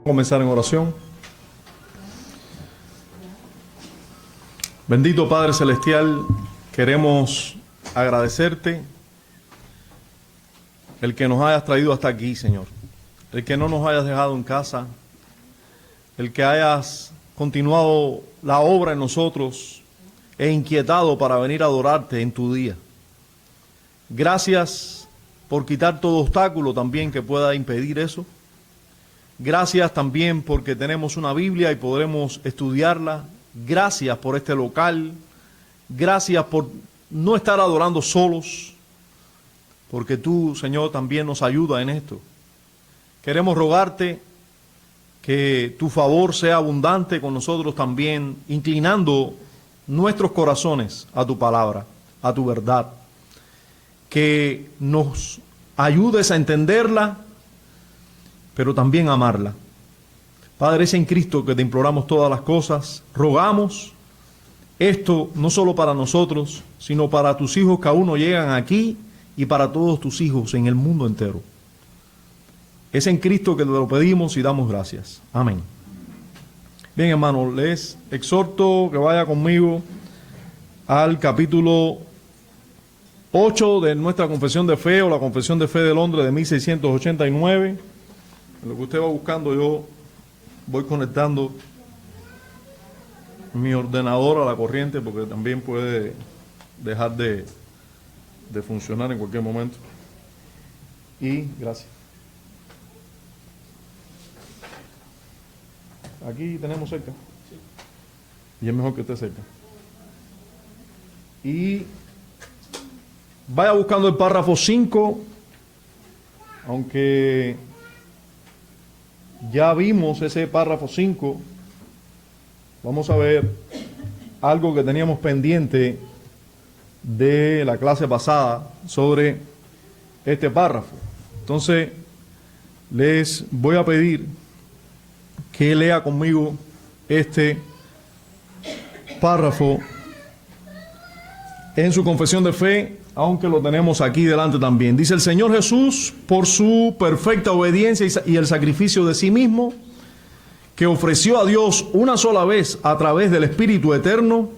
Comenzar en oración. Bendito Padre Celestial, queremos agradecerte el que nos hayas traído hasta aquí, Señor. El que no nos hayas dejado en casa, el que hayas continuado la obra en nosotros e inquietado para venir a adorarte en tu día. Gracias por quitar todo obstáculo también que pueda impedir eso. Gracias también porque tenemos una Biblia y podremos estudiarla. Gracias por este local. Gracias por no estar adorando solos, porque tú, Señor, también nos ayudas en esto. Queremos rogarte que tu favor sea abundante con nosotros también, inclinando nuestros corazones a tu palabra, a tu verdad. Que nos ayudes a entenderla, pero también amarla. Padre, es en Cristo que te imploramos todas las cosas. Rogamos esto no solo para nosotros, sino para tus hijos que aún no llegan aquí y para todos tus hijos en el mundo entero. Es en Cristo que te lo pedimos y damos gracias. Amén. Bien, hermano, les exhorto que vaya conmigo al capítulo 8 de nuestra Confesión de Fe, o la Confesión de Fe de Londres de 1689. En lo que usted va buscando, yo voy conectando mi ordenador a la corriente, porque también puede dejar de funcionar en cualquier momento. Y gracias. Aquí tenemos cerca. Y es mejor que esté cerca. Y vaya buscando el párrafo 5, aunque ya vimos ese párrafo 5, vamos a ver algo que teníamos pendiente de la clase pasada sobre este párrafo. Entonces, les voy a pedir que lea conmigo este párrafo en su confesión de fe, aunque lo tenemos aquí delante también. Dice: el Señor Jesús, por su perfecta obediencia y el sacrificio de sí mismo, que ofreció a Dios una sola vez a través del Espíritu Eterno,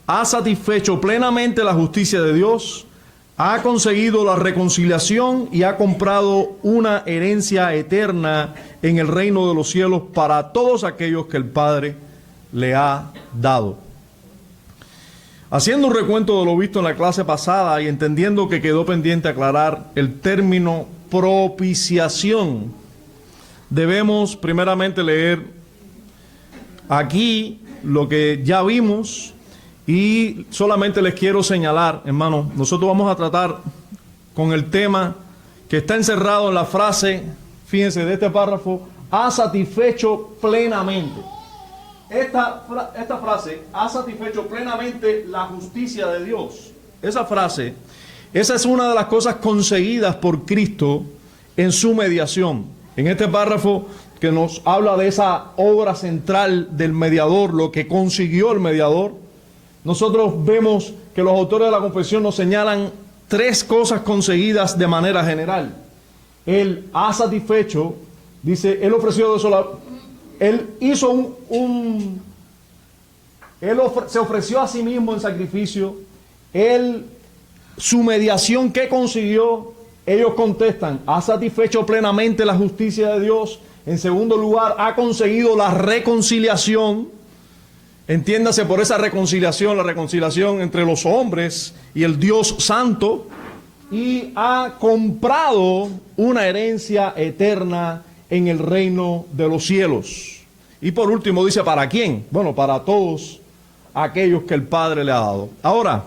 ha satisfecho plenamente la justicia de Dios, ha conseguido la reconciliación y ha comprado una herencia eterna en el reino de los cielos para todos aquellos que el Padre le ha dado. Haciendo un recuento de lo visto en la clase pasada y entendiendo que quedó pendiente aclarar el término propiciación, debemos primeramente leer aquí lo que ya vimos, y solamente les quiero señalar, hermanos, nosotros vamos a tratar con el tema que está encerrado en la frase, fíjense, de este párrafo: ha satisfecho plenamente. Esta frase, ha satisfecho plenamente la justicia de Dios. Esa frase, esa es una de las cosas conseguidas por Cristo en su mediación. En este párrafo que nos habla de esa obra central del mediador, lo que consiguió el mediador, nosotros vemos que los autores de la confesión nos señalan tres cosas conseguidas de manera general. Él ha satisfecho, dice, él ofreció de sola. Él hizo se ofreció a sí mismo en sacrificio. Su mediación, ¿qué consiguió? Ellos contestan: ha satisfecho plenamente la justicia de Dios. En segundo lugar, ha conseguido la reconciliación. Entiéndase por esa reconciliación, la reconciliación entre los hombres y el Dios Santo. Y ha comprado una herencia eterna en el reino de los cielos. Y por último dice: ¿para quién? Bueno, para todos aquellos que el Padre le ha dado. Ahora,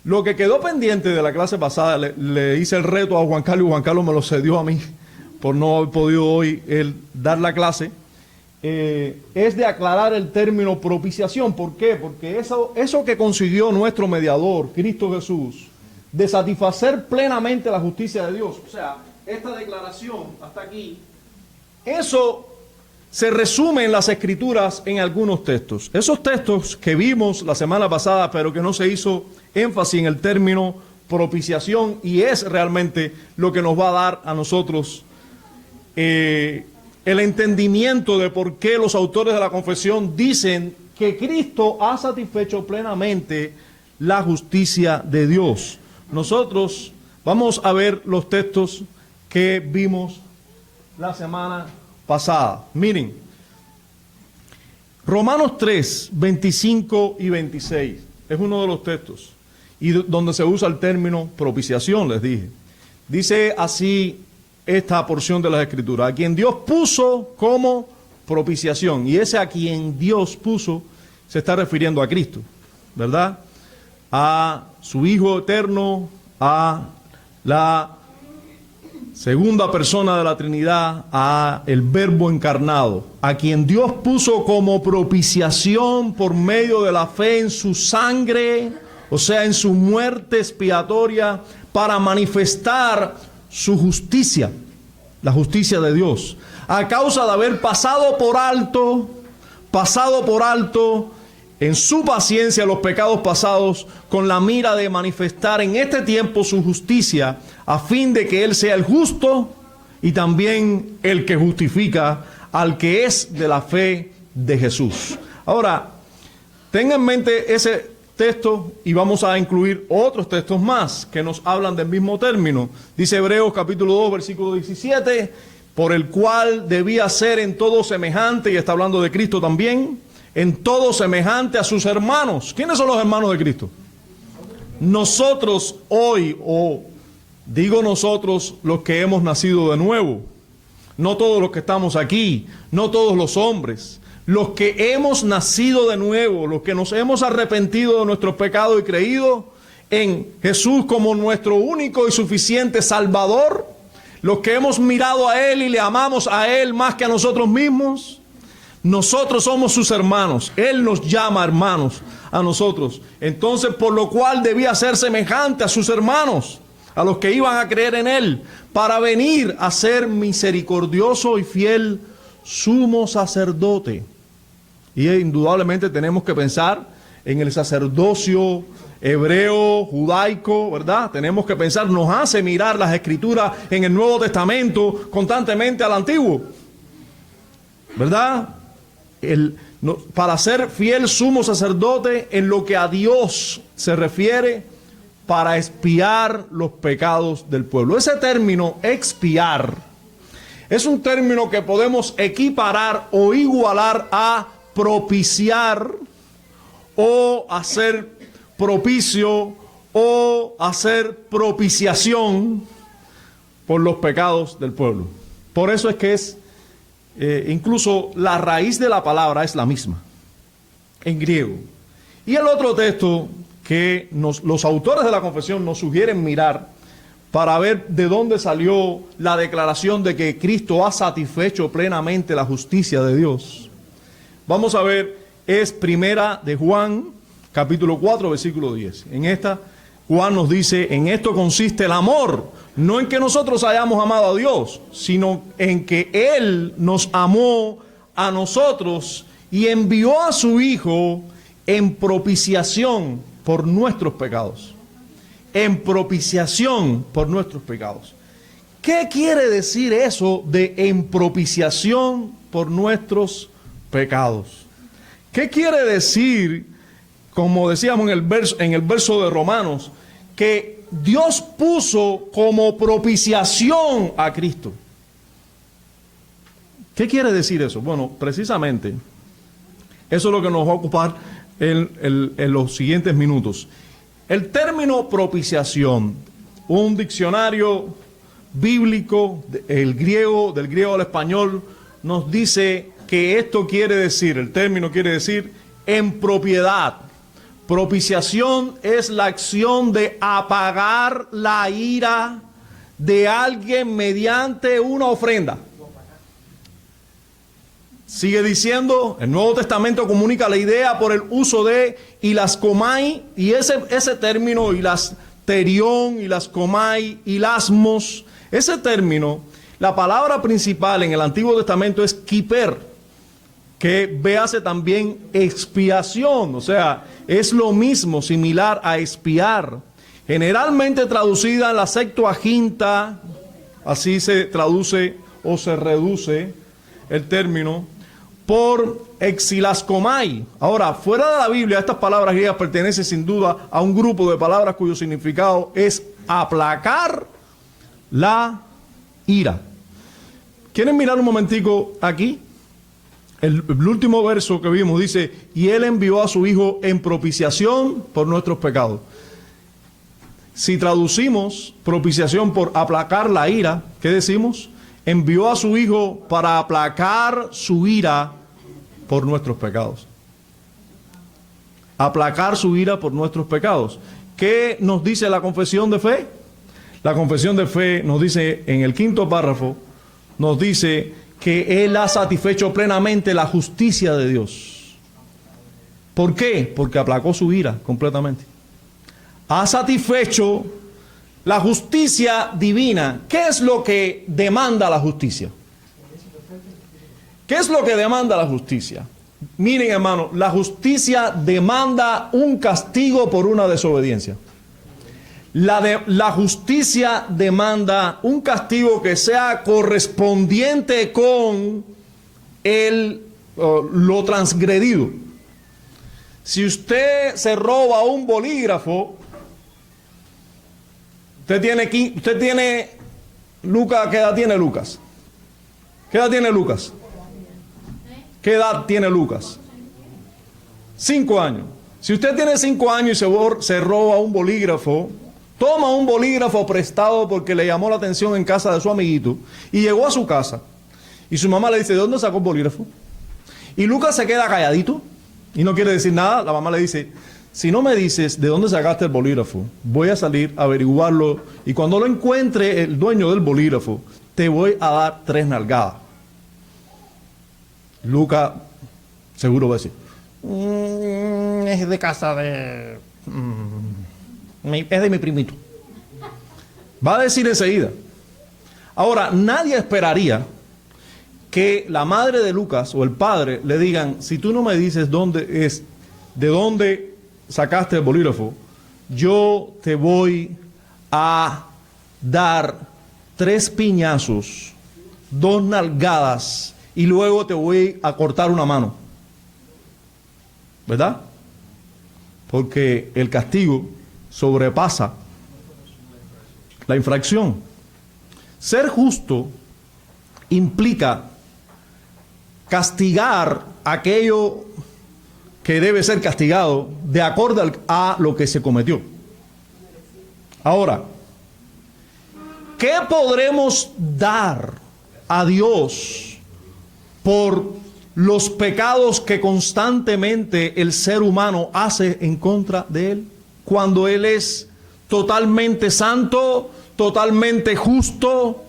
lo que quedó pendiente de la clase pasada, le hice el reto a Juan Carlos, y Juan Carlos me lo cedió a mí por no haber podido hoy él dar la clase, es de aclarar el término propiciación. ¿Por qué? Porque eso que consiguió nuestro mediador, Cristo Jesús, de satisfacer plenamente la justicia de Dios, o sea, esta declaración hasta aquí, eso se resume en las Escrituras en algunos textos. Esos textos que vimos la semana pasada, pero que no se hizo énfasis en el término propiciación, y es realmente lo que nos va a dar a nosotros el entendimiento de por qué los autores de la confesión dicen que Cristo ha satisfecho plenamente la justicia de Dios. Nosotros vamos a ver los textos que vimos la semana pasada. Miren, Romanos 3, 25 y 26 es uno de los textos y donde se usa el término propiciación, les dije. Dice así esta porción de las Escrituras: a quien Dios puso como propiciación. Y ese a quien Dios puso se está refiriendo a Cristo, ¿verdad? A su Hijo eterno, a la segunda persona de la Trinidad, a el Verbo encarnado, a quien Dios puso como propiciación por medio de la fe en su sangre, o sea, en su muerte expiatoria, para manifestar su justicia, la justicia de Dios, a causa de haber pasado por alto en su paciencia los pecados pasados, con la mira de manifestar en este tiempo su justicia, a fin de que Él sea el justo y también el que justifica al que es de la fe de Jesús. Ahora, tenga en mente ese texto y vamos a incluir otros textos más que nos hablan del mismo término. Dice Hebreos capítulo 2, versículo 17, por el cual debía ser en todo semejante, y está hablando de Cristo también, en todo semejante a sus hermanos. ¿Quiénes son los hermanos de Cristo? Nosotros hoy, o digo nosotros, los que hemos nacido de nuevo. No todos los que estamos aquí, no todos los hombres. Los que hemos nacido de nuevo, los que nos hemos arrepentido de nuestros pecados y creído en Jesús como nuestro único y suficiente Salvador, los que hemos mirado a Él y le amamos a Él más que a nosotros mismos. Nosotros somos sus hermanos. Él nos llama hermanos a nosotros. Entonces, por lo cual debía ser semejante a sus hermanos, a los que iban a creer en Él, para venir a ser misericordioso y fiel sumo sacerdote. Y indudablemente tenemos que pensar en el sacerdocio hebreo, judaico, ¿verdad? Tenemos que pensar, nos hace mirar las Escrituras en el Nuevo Testamento constantemente al Antiguo, ¿verdad? Para ser fiel sumo sacerdote en lo que a Dios se refiere, para expiar los pecados del pueblo. Ese término, expiar, es un término que podemos equiparar o igualar a propiciar, o hacer propicio, o hacer propiciación por los pecados del pueblo. Por eso es que es incluso la raíz de la palabra es la misma en griego. Y el otro texto que los autores de la confesión nos sugieren mirar para ver de dónde salió la declaración de que Cristo ha satisfecho plenamente la justicia de Dios, vamos a ver, es primera de Juan, capítulo 4, versículo 10. En esta, Juan nos dice: en esto consiste el amor, no en que nosotros hayamos amado a Dios, sino en que Él nos amó a nosotros y envió a su Hijo en propiciación por nuestros pecados. En propiciación por nuestros pecados. ¿Qué quiere decir eso de en propiciación por nuestros pecados? ¿Qué quiere decir, como decíamos en el verso de Romanos, que Dios puso como propiciación a Cristo? ¿Qué quiere decir eso? Bueno, precisamente eso es lo que nos va a ocupar en los siguientes minutos. El término propiciación, un diccionario bíblico del griego al español, nos dice que esto quiere decir, el término quiere decir en propiedad. Propiciación es la acción de apagar la ira de alguien mediante una ofrenda. Sigue diciendo, el Nuevo Testamento comunica la idea por el uso de ilaskomai, y ese término, ilasterión, ilaskomai, ilasmos, ese término, la palabra principal en el Antiguo Testamento es kiper, que véase también expiación, o sea, es lo mismo, similar a expiar, generalmente traducida en la Septuaginta, así se traduce o se reduce el término por exilaskomai. Ahora, fuera de la Biblia, estas palabras griegas pertenecen sin duda a un grupo de palabras cuyo significado es aplacar la ira. ¿Quieren mirar un momentico aquí? El último verso que vimos dice, y Él envió a su Hijo en propiciación por nuestros pecados. Si traducimos propiciación por aplacar la ira, ¿qué decimos? Envió a su Hijo para aplacar su ira por nuestros pecados. Aplacar su ira por nuestros pecados. ¿Qué nos dice la confesión de fe? La confesión de fe nos dice en el 5º párrafo, nos dice que Él ha satisfecho plenamente la justicia de Dios. ¿Por qué? Porque aplacó su ira completamente. Ha satisfecho la justicia divina. ¿Qué es lo que demanda la justicia? ¿Qué es lo que demanda la justicia? Miren, hermano, la justicia demanda un castigo por una desobediencia. La justicia demanda un castigo que sea correspondiente con lo transgredido. Si usted se roba un bolígrafo, usted tiene, Lucas, ¿qué edad tiene Lucas? ¿Qué edad tiene Lucas? ¿Qué edad tiene Lucas? 5 años. Si usted tiene 5 años y se roba un bolígrafo, toma un bolígrafo prestado porque le llamó la atención en casa de su amiguito y llegó a su casa y su mamá le dice, ¿de dónde sacó el bolígrafo? Y Lucas se queda calladito y no quiere decir nada. La mamá le dice, si no me dices de dónde sacaste el bolígrafo, voy a salir a averiguarlo y cuando lo encuentre el dueño del bolígrafo, te voy a dar 3 nalgadas. Lucas seguro va a decir, es de casa de... es de mi primito. Va a decir enseguida. Ahora, nadie esperaría que la madre de Lucas o el padre le digan, si tú no me dices de dónde sacaste el bolígrafo, yo te voy a dar 3 piñazos, 2 nalgadas y luego te voy a cortar una mano. ¿Verdad? Porque el castigo sobrepasa la infracción. Ser justo implica castigar aquello que debe ser castigado de acuerdo a lo que se cometió. Ahora, ¿qué podremos dar a Dios por los pecados que constantemente el ser humano hace en contra de Él? Cuando Él es totalmente santo, totalmente justo.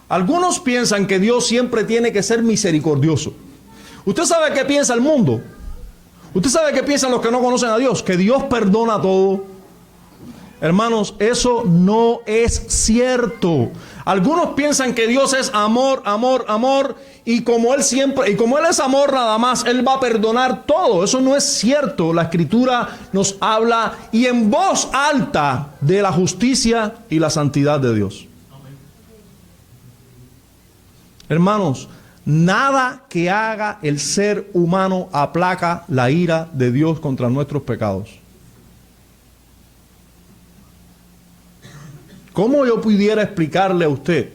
Algunos piensan que Dios siempre tiene que ser misericordioso. ¿Usted sabe qué piensa el mundo? ¿Usted sabe qué piensan los que no conocen a Dios? Que Dios perdona todo. Hermanos, eso no es cierto. Algunos piensan que Dios es amor, amor, amor, y como Él es amor nada más, Él va a perdonar todo. Eso no es cierto. La Escritura nos habla y en voz alta de la justicia y la santidad de Dios. Hermanos, nada que haga el ser humano aplaca la ira de Dios contra nuestros pecados. ¿Cómo yo pudiera explicarle a usted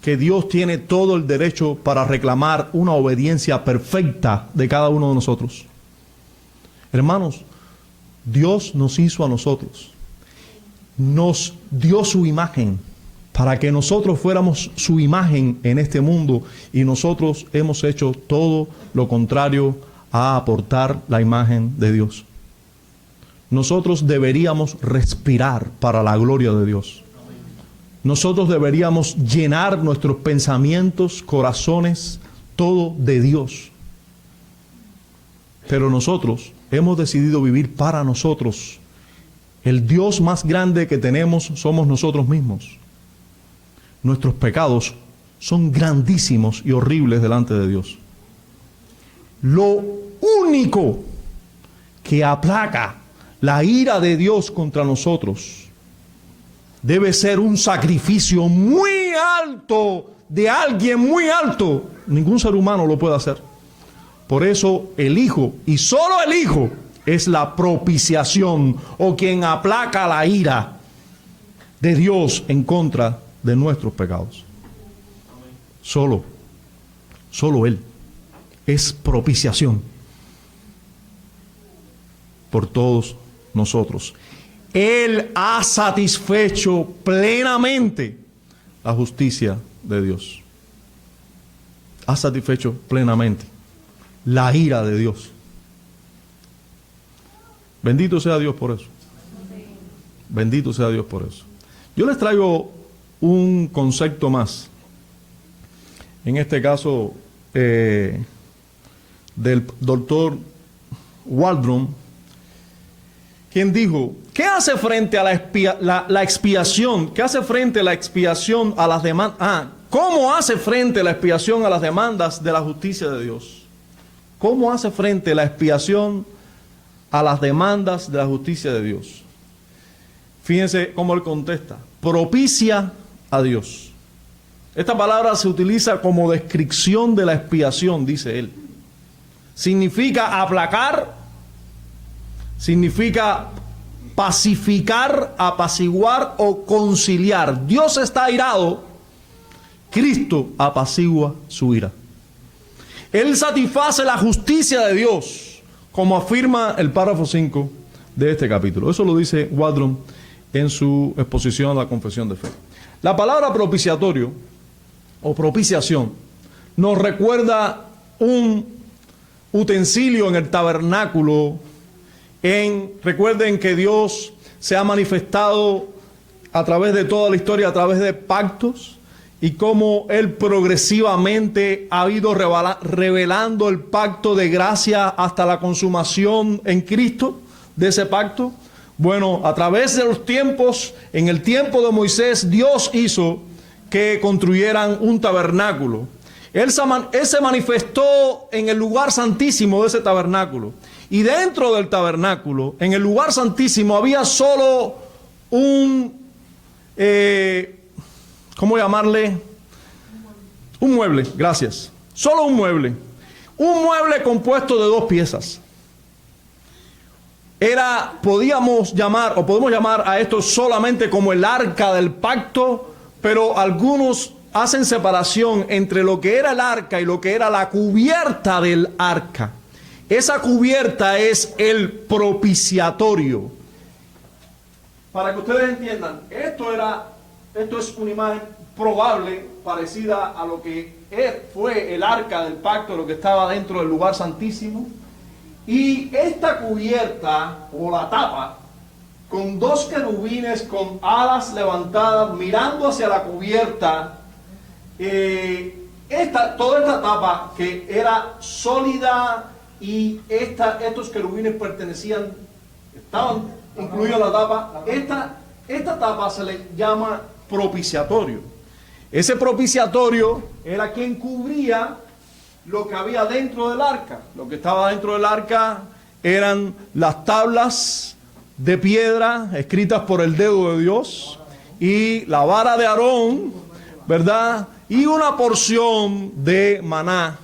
que Dios tiene todo el derecho para reclamar una obediencia perfecta de cada uno de nosotros? Hermanos, Dios nos hizo a nosotros, nos dio su imagen para que nosotros fuéramos su imagen en este mundo y nosotros hemos hecho todo lo contrario a aportar la imagen de Dios. Nosotros deberíamos respirar para la gloria de Dios. Nosotros deberíamos llenar nuestros pensamientos, corazones, todo de Dios. Pero nosotros hemos decidido vivir para nosotros. El Dios más grande que tenemos somos nosotros mismos. Nuestros pecados son grandísimos y horribles delante de Dios. Lo único que aplaca la ira de Dios contra nosotros debe ser un sacrificio muy alto de alguien muy alto, ningún ser humano lo puede hacer. Por eso el Hijo, y solo el Hijo, es la propiciación o quien aplaca la ira de Dios en contra de nuestros pecados. Solo Él es propiciación por todos nosotros. Él ha satisfecho plenamente la justicia de Dios. Ha satisfecho plenamente la ira de Dios. Bendito sea Dios por eso. Bendito sea Dios por eso. Yo les traigo un concepto más. En este caso, del doctor Waldron, quien dijo, ¿qué hace frente a la expiación? ¿Qué hace frente a la expiación a las demandas? ¿Cómo hace frente la expiación a las demandas de la justicia de Dios? ¿Cómo hace frente la expiación a las demandas de la justicia de Dios? Fíjense cómo él contesta. Propicia a Dios. Esta palabra se utiliza como descripción de la expiación, dice él. Significa aplacar, significa pacificar, apaciguar o conciliar. Dios está airado, Cristo apacigua su ira. Él satisface la justicia de Dios, como afirma el párrafo 5 de este capítulo. Eso lo dice Waldron en su exposición a la confesión de fe. La palabra propiciatorio o propiciación nos recuerda un utensilio en el tabernáculo. Recuerden que Dios se ha manifestado a través de toda la historia, a través de pactos, y cómo Él progresivamente ha ido revelando el pacto de gracia hasta la consumación en Cristo de ese pacto. Bueno, a través de los tiempos, en el tiempo de Moisés, Dios hizo que construyeran un tabernáculo. Él se manifestó en el lugar santísimo de ese tabernáculo. Y dentro del tabernáculo, en el lugar santísimo, había solo un, ¿cómo llamarle? Un mueble, gracias. Solo un mueble. Un mueble compuesto de 2 piezas. Podemos llamar a esto solamente como el arca del pacto, pero algunos hacen separación entre lo que era el arca y lo que era la cubierta del arca. Esa cubierta es el propiciatorio. Para que ustedes entiendan, esto es una imagen probable, parecida a lo que fue el arca del pacto, lo que estaba dentro del lugar santísimo. Y esta cubierta, o la tapa, con 2 querubines con alas levantadas, mirando hacia la cubierta, toda esta tapa que era sólida, y estos querubines estaban incluidos en la tapa. Esta tapa se le llama propiciatorio. Ese propiciatorio era quien cubría lo que había dentro del arca. Lo que estaba dentro del arca eran las tablas de piedra escritas por el dedo de Dios y la vara de Aarón, ¿verdad? Y una porción de maná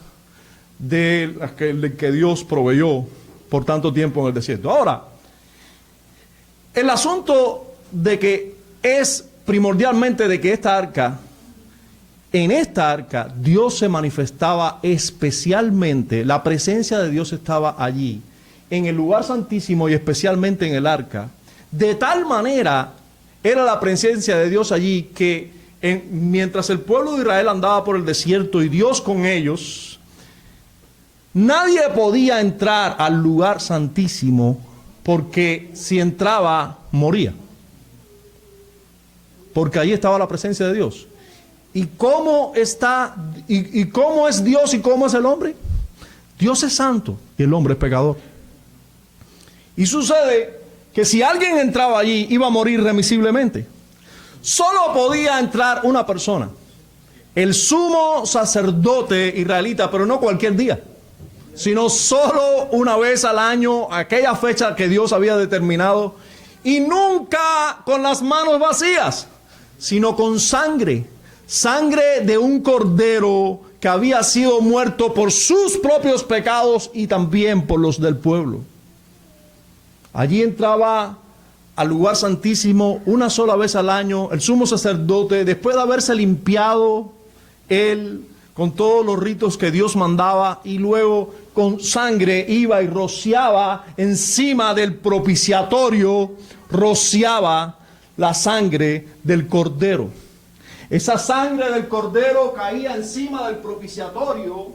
de que Dios proveyó por tanto tiempo en el desierto. Ahora, el asunto de que es primordialmente de que en esta arca Dios se manifestaba especialmente, la presencia de Dios estaba allí, en el lugar santísimo y especialmente en el arca. De tal manera era la presencia de Dios allí que mientras el pueblo de Israel andaba por el desierto y Dios con ellos, nadie podía entrar al lugar santísimo, porque si entraba, moría. Porque allí estaba la presencia de Dios. ¿Y cómo está? ¿Y cómo es Dios y cómo es el hombre? Dios es santo y el hombre es pecador. Y sucede que si alguien entraba allí, iba a morir remisiblemente. Solo podía entrar una persona, el sumo sacerdote israelita, pero no cualquier día, sino solo una vez al año, aquella fecha que Dios había determinado, y nunca con las manos vacías, sino con sangre sangre de un cordero que había sido muerto por sus propios pecados y también por los del pueblo. Allí entraba al lugar santísimo una sola vez al año el sumo sacerdote, después de haberse limpiado él con todos los ritos que Dios mandaba, y luego con sangre iba y rociaba encima del propiciatorio, rociaba la sangre del cordero. Esa sangre del cordero caía encima del propiciatorio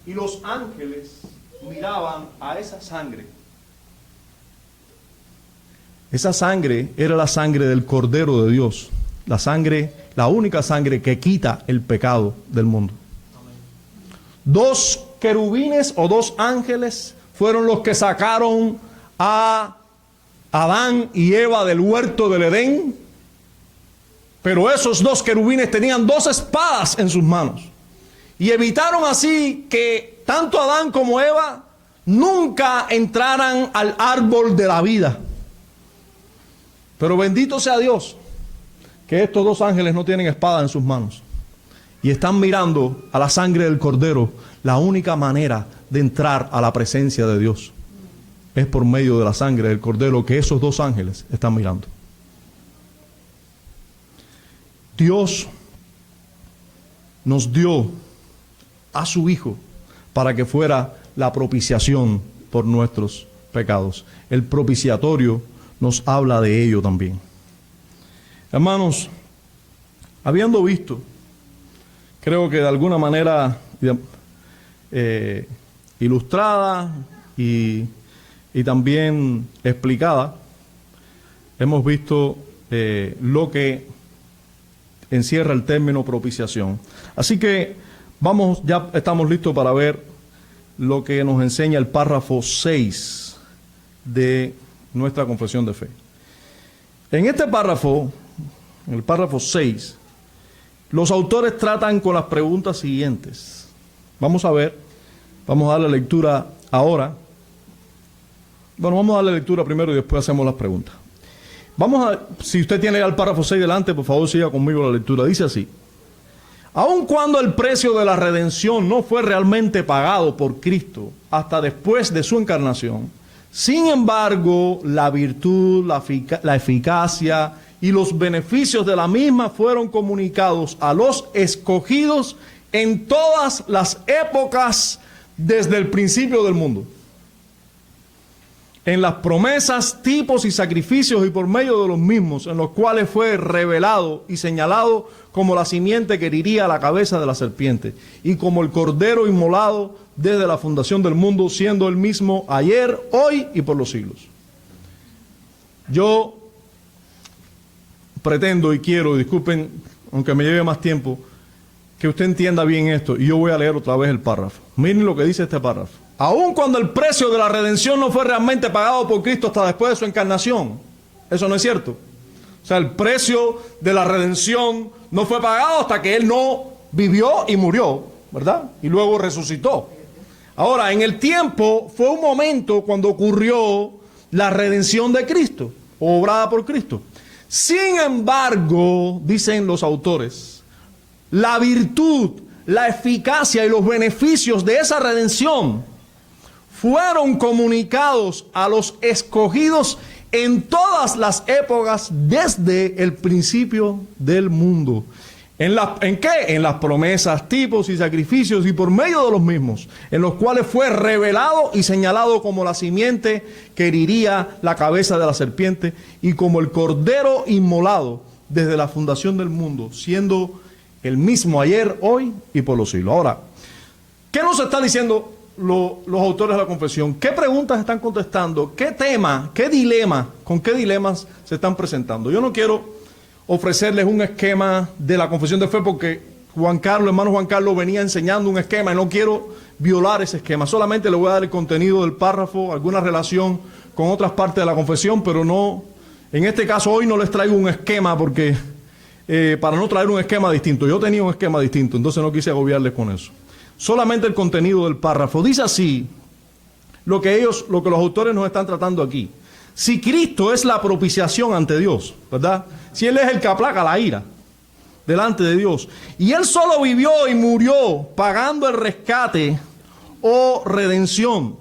y los ángeles miraban a esa sangre. Esa sangre era la sangre del Cordero de Dios, la sangre, la única sangre que quita el pecado del mundo. Dos querubines o dos ángeles fueron los que sacaron a Adán y Eva del huerto del Edén, pero esos dos querubines tenían dos espadas en sus manos y evitaron así que tanto Adán como Eva nunca entraran al árbol de la vida. Pero bendito sea Dios que estos dos ángeles no tienen espada en sus manos y están mirando a la sangre del Cordero. La única manera de entrar a la presencia de Dios es por medio de la sangre del Cordero que esos dos ángeles están mirando. Dios nos dio a su Hijo para que fuera la propiciación por nuestros pecados. El propiciatorio nos habla de ello también. Hermanos, habiendo visto, creo que de alguna manera ilustrada y también explicada, hemos visto lo que encierra el término propiciación. Así que ya estamos listos para ver lo que nos enseña el párrafo 6 de nuestra confesión de fe. En este párrafo, en el párrafo 6, los autores tratan con las preguntas siguientes. Vamos a darle lectura ahora. Bueno, vamos a darle lectura primero y después hacemos las preguntas. Si usted tiene ya el párrafo 6 delante, por favor siga conmigo la lectura. Dice así: aun cuando el precio de la redención no fue realmente pagado por Cristo hasta después de su encarnación, sin embargo, la virtud, la eficacia y los beneficios de la misma fueron comunicados a los escogidos en todas las épocas desde el principio del mundo. En las promesas, tipos y sacrificios y por medio de los mismos, en los cuales fue revelado y señalado como la simiente que heriría la cabeza de la serpiente, y como el cordero inmolado desde la fundación del mundo, siendo el mismo ayer, hoy y por los siglos. Yo pretendo y quiero, disculpen, aunque me lleve más tiempo, que usted entienda bien esto, y yo voy a leer otra vez el párrafo. Miren lo que dice este párrafo. Aun cuando el precio de la redención no fue realmente pagado por Cristo hasta después de su encarnación. Eso no es cierto. O sea, el precio de la redención no fue pagado hasta que Él no vivió y murió, ¿verdad? Y luego resucitó. Ahora, en el tiempo fue un momento cuando ocurrió la redención de Cristo, obrada por Cristo. Sin embargo, dicen los autores, la virtud, la eficacia y los beneficios de esa redención fueron comunicados a los escogidos en todas las épocas desde el principio del mundo. ¿En qué? En las promesas, tipos y sacrificios y por medio de los mismos, en los cuales fue revelado y señalado como la simiente que heriría la cabeza de la serpiente y como el cordero inmolado desde la fundación del mundo, siendo el mismo ayer, hoy y por los siglos. Ahora, ¿qué nos está diciendo los autores de la confesión? ¿Qué preguntas están contestando? ¿Qué tema, qué dilema, con qué dilemas se están presentando? Yo no quiero ofrecerles un esquema de la confesión de fe porque hermano Juan Carlos venía enseñando un esquema y no quiero violar ese esquema. Solamente le voy a dar el contenido del párrafo, alguna relación con otras partes de la confesión, pero no, en este caso hoy no les traigo un esquema porque para no traer un esquema distinto. Yo tenía un esquema distinto, entonces no quise agobiarles con eso. Solamente el contenido del párrafo. Dice así, lo que los autores nos están tratando aquí. Si Cristo es la propiciación ante Dios, ¿verdad? Si Él es el que aplaca la ira, delante de Dios. Y Él solo vivió y murió pagando el rescate o redención.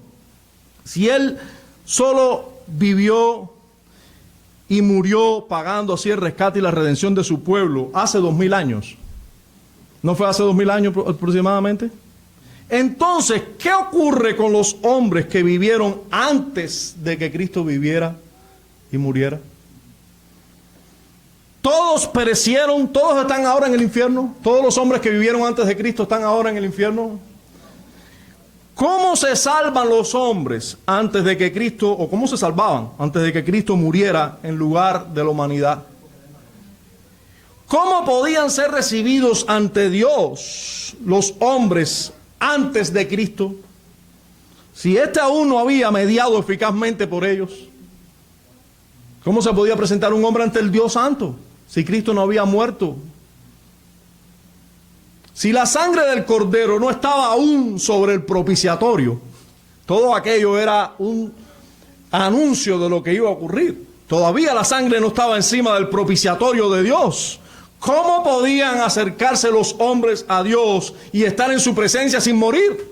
Si Él solo vivió y murió pagando así el rescate y la redención de su pueblo hace 2000 años, ¿no fue hace 2000 años aproximadamente? Entonces, ¿qué ocurre con los hombres que vivieron antes de que Cristo viviera y muriera? Todos perecieron, todos están ahora en el infierno. Todos los hombres que vivieron antes de Cristo están ahora en el infierno. ¿Cómo se salvan los hombres antes de que Cristo, o cómo se salvaban antes de que Cristo muriera en lugar de la humanidad? ¿Cómo podían ser recibidos ante Dios los hombres antes de Cristo, si éste aún no había mediado eficazmente por ellos? ¿Cómo se podía presentar un hombre ante el Dios Santo si Cristo no había muerto? Si la sangre del Cordero no estaba aún sobre el propiciatorio, todo aquello era un anuncio de lo que iba a ocurrir. Todavía la sangre no estaba encima del propiciatorio de Dios. ¿Cómo podían acercarse los hombres a Dios y estar en su presencia sin morir?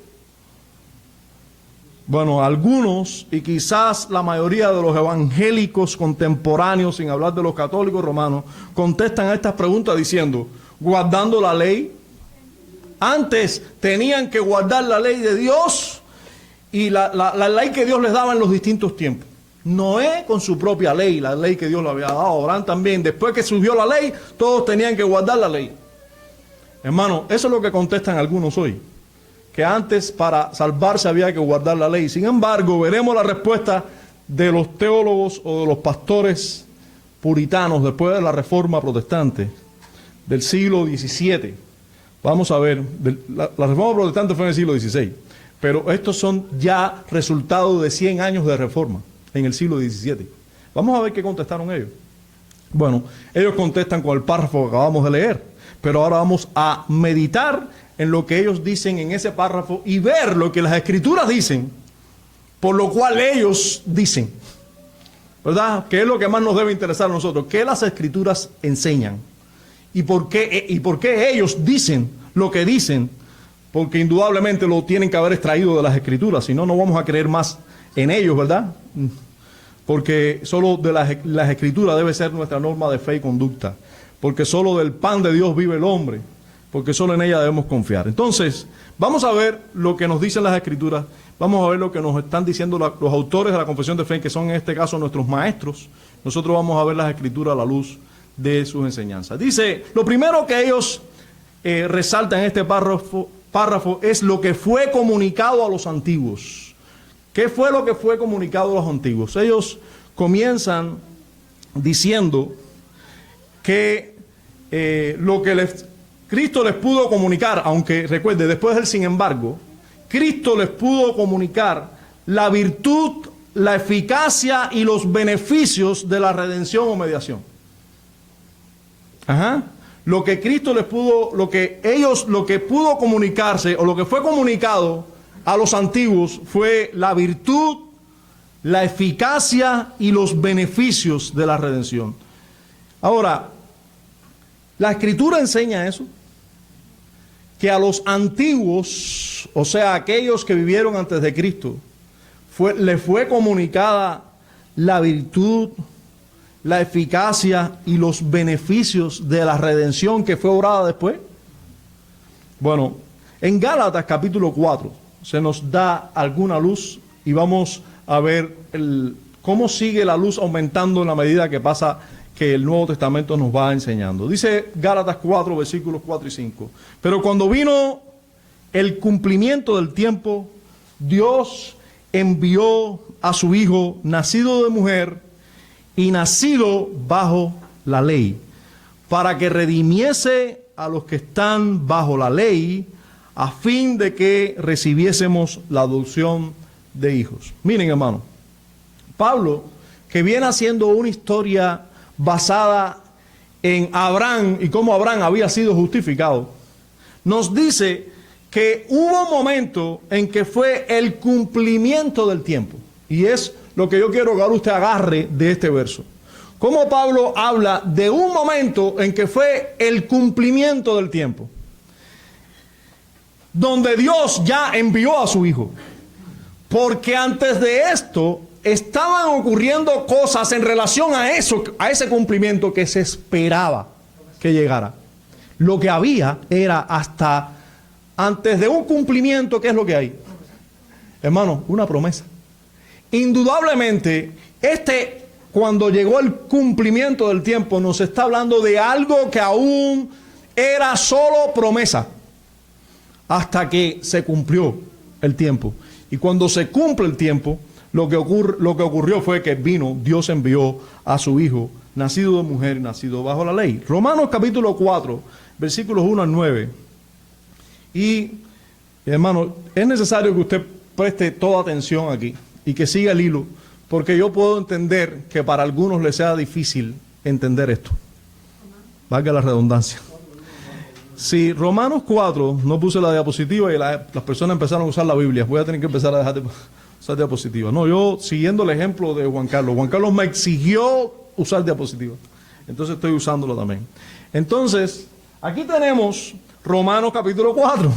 Bueno, algunos y quizás la mayoría de los evangélicos contemporáneos, sin hablar de los católicos romanos, contestan a estas preguntas diciendo, guardando la ley. Antes tenían que guardar la ley de Dios y la ley que Dios les daba en los distintos tiempos. Noé con su propia ley, la ley que Dios le había dado. Abraham también. Después que surgió la ley, todos tenían que guardar la ley. Hermano, eso es lo que contestan algunos hoy. Que antes para salvarse había que guardar la ley. Sin embargo, veremos la respuesta de los teólogos o de los pastores puritanos después de la Reforma Protestante del siglo XVII. Vamos a ver, la Reforma Protestante fue en el siglo XVI, pero estos son ya resultados de 100 años de reforma en el siglo XVII. Vamos a ver qué contestaron ellos. Bueno, ellos contestan con el párrafo que acabamos de leer, pero ahora vamos a meditar en lo que ellos dicen en ese párrafo y ver lo que las Escrituras dicen, por lo cual ellos dicen, ¿verdad? ¿Qué es lo que más nos debe interesar a nosotros? ¿Qué las Escrituras enseñan? ¿Y por qué ellos dicen lo que dicen? Porque indudablemente lo tienen que haber extraído de las Escrituras, si no, no vamos a creer más en ellos, ¿verdad? Porque solo de las Escrituras debe ser nuestra norma de fe y conducta, porque solo del pan de Dios vive el hombre, porque solo en ella debemos confiar. Entonces, vamos a ver lo que nos dicen las Escrituras, vamos a ver lo que nos están diciendo los autores de la confesión de fe, que son en este caso nuestros maestros. Nosotros vamos a ver las Escrituras a la luz de sus enseñanzas. Dice, lo primero que ellos resaltan en este párrafo es lo que fue comunicado a los antiguos. ¿Qué fue lo que fue comunicado a los antiguos? Ellos comienzan diciendo que lo que Cristo les pudo comunicar, aunque recuerde, después del sin embargo, Cristo les pudo comunicar la virtud, la eficacia y los beneficios de la redención o mediación. Lo que Cristo les pudo, lo que pudo comunicarse o lo que fue comunicado a los antiguos fue la virtud, la eficacia y los beneficios de la redención. Ahora, la Escritura enseña eso, que a los antiguos, o sea, aquellos que vivieron antes de Cristo, les fue comunicada la virtud, la eficacia y los beneficios de la redención que fue obrada después. Bueno, en Gálatas capítulo 4 se nos da alguna luz y vamos a ver cómo sigue la luz aumentando en la medida que pasa que el Nuevo Testamento nos va enseñando. Dice Gálatas 4, versículos 4 y 5. Pero cuando vino el cumplimiento del tiempo, Dios envió a su Hijo, nacido de mujer y nacido bajo la ley, para que redimiese a los que están bajo la ley, a fin de que recibiésemos la adopción de hijos. Miren, hermano, Pablo, que viene haciendo una historia basada en Abraham y cómo Abraham había sido justificado, nos dice que hubo un momento en que fue el cumplimiento del tiempo, y es lo que yo quiero que ahora usted agarre de este verso. cómo Pablo habla de un momento en que fue el cumplimiento del tiempo, donde Dios ya envió a su Hijo. Porque antes de esto estaban ocurriendo cosas en relación a eso, a ese cumplimiento que se esperaba que llegara. Lo que había era hasta antes de un cumplimiento, ¿qué es lo que hay? Hermano, una promesa. Indudablemente, cuando llegó el cumplimiento del tiempo, nos está hablando de algo que aún era solo promesa, hasta que se cumplió el tiempo. Y cuando se cumple el tiempo, lo que ocurrió fue que Dios envió a su Hijo, nacido de mujer y nacido bajo la ley. Romanos capítulo 4, versículos 1 al 9. Y, hermano, es necesario que usted preste toda atención aquí y que siga el hilo, porque yo puedo entender que para algunos les sea difícil entender esto. Valga la redundancia. Si Romanos 4, no puse la diapositiva y las personas empezaron a usar la Biblia, voy a tener que empezar a dejar de usar diapositiva. No, yo siguiendo el ejemplo de Juan Carlos. Juan Carlos me exigió usar diapositiva. Entonces estoy usándolo también. Entonces, aquí tenemos Romanos capítulo 4,